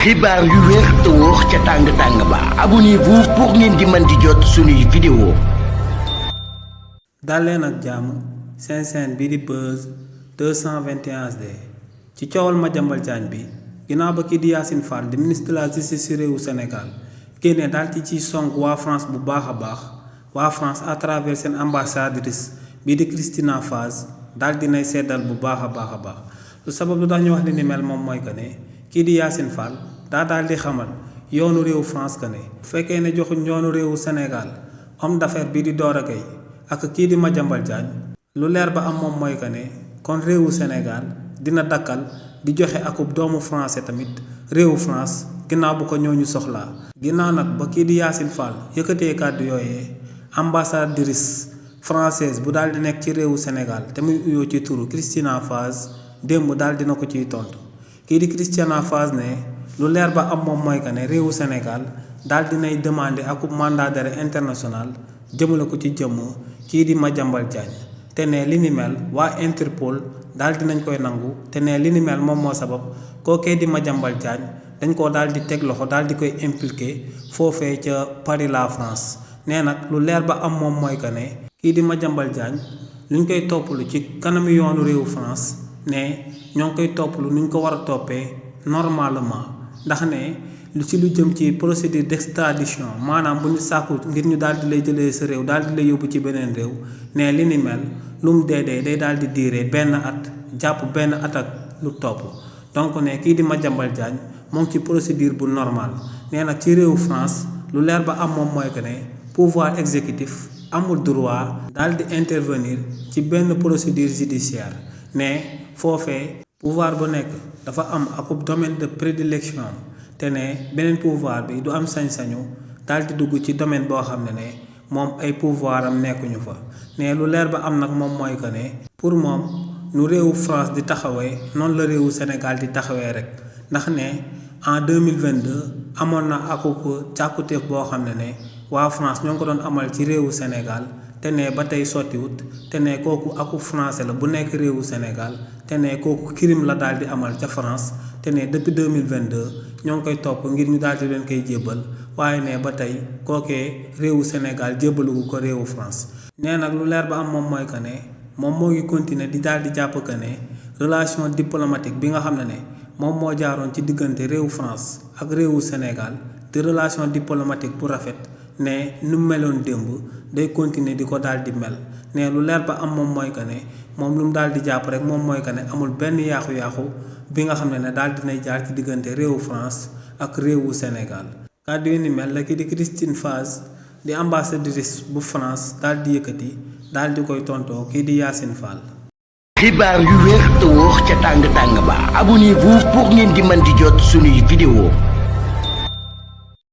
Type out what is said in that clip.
xibaar yu wér te wóor ca tàng ba abonnez-vous pour ngeen di mën di jot suñuy vidéo. dal leen ak jàmm seen chaîne bi di Buzz 221HD ci coowal Madiambal Diagne bi ginnaaw ba kii di Yassine Fall di ministre de la justice ci réewu Sénégal génne daal ci song waa France bu baax a baax waa France à travers seen ambassadrice bii di Christina Faz daal dinay seddal bu baax a baax lu sabab lu tax ñu wax li ni mel moom mooy que ne kii di Yassine Fall daal di xamal yoonu réewu France que ne bu fekkee ne joxuñ yoonu réewu Sénégal homme d'affaires bii di Dora Gaye ak kii di Madiambal Diagne lu leer ba am moom mooy que ne kon réewu Sénégal dina dakkal di joxe akub doomu français tamit réewu France ginnaaw bu ko ñooñu soxlaa. ginnaaw nag ba kii di Yassine Fall yëkkatee kàddu yooyee ambassadrice française bu daal di nekk ci réewu Sénégal te muy uyoo ci turu Christina Faz démb daal dina ko ciy tontu kii di Christina Faz ne lu leer ba am moom mooy que ne réewu Sénégal daal dinay demander akub mandat d'arrêt international jëmale ko ci jëmm kii di Madiambal Diagne te ne li ni mel waa Interpol daal dinañ koy nangu te ne li ni mel moom moo sabab kookee di Madiambal Diagne dañ koo daal di teg loxo daal di koy impliqué foofee ca Paris la France nee nag lu leer ba am moom mooy que ne kii di Madiambal Diagne luñ koy toppalu ci kanamu yoonu réewu France ne ñoo ngi koy toppalu nuñ ko war a toppee normalement ndax ne lu ci lu jëm ci procédure d'extradition maanaam bu ñu sàkku ngir ñu daal di lay jëlee sa réew daal di lay yóbbu ci beneen réew ne li ni mel lu mu dee day daal di diire benn at jàpp benn at ak lu topp donc ne kii di Madiambal Diagne moo ngi ci procédure bu normal nee nag ci réewu France lu leer ba am moom mooy que ne pouvoir exécutif amul droit daal di intervenir ci benn procédure judiciaire ne foofee pouvoir bu nekk dafa am akub domaine de prédilection te ne beneen pouvoir bi du am sañ-sañu daal di dugg ci domaine boo xam ne moom ay pouvoir am nekkuñu fa ne lu leer ba am nag moom mooy que ne pour moom nu réewu France di taxawee noonu la réewu Sénégal di taxawee rek ndax ne en 2022 amoon na akub càkkutéef boo xam ne waa France ñoo ngi ko doon amal ci réewu Sénégal te ne ba tey sottiwut te ne kooku akub français la bu nekk réewu Sénégal te ne kooku crime la daal di amal ca France te ne depuis 2022 ñoo ngi koy topp ngir ñu daal di leen koy jébbal waaye ne ba tey kookee réewu Sénégal jébbalugu ko réewu France. nee nag lu leer ba am moom mooy que ne moom moo ngi continuer di daal di jàpp que ne relation diplomatique bi nga xam ne moom moo jaaroon ci diggante réewu France ak réewu Sénégal di relation diplomatique bu rafet ne nu meloon démb day continuer di ko daal di mel ne lu leer ba am moom mooy que ne moom lu mu daal di jàpp rek moom mooy que ne amul benn yaaxu-yaaxu bi nga xam ne daal dinay jaar ci diggante réewu France ak réewu Sénégal. kàddu yi ni mel la kii di Christine Faz di ambassadrice bu France daal di yëkkati daal di koy tontoo kii di Yassine Fall. xibaar yu wér te wóor ca tàng ba abonnez-vous pour ngeen di mën di jot suñuy vidéo.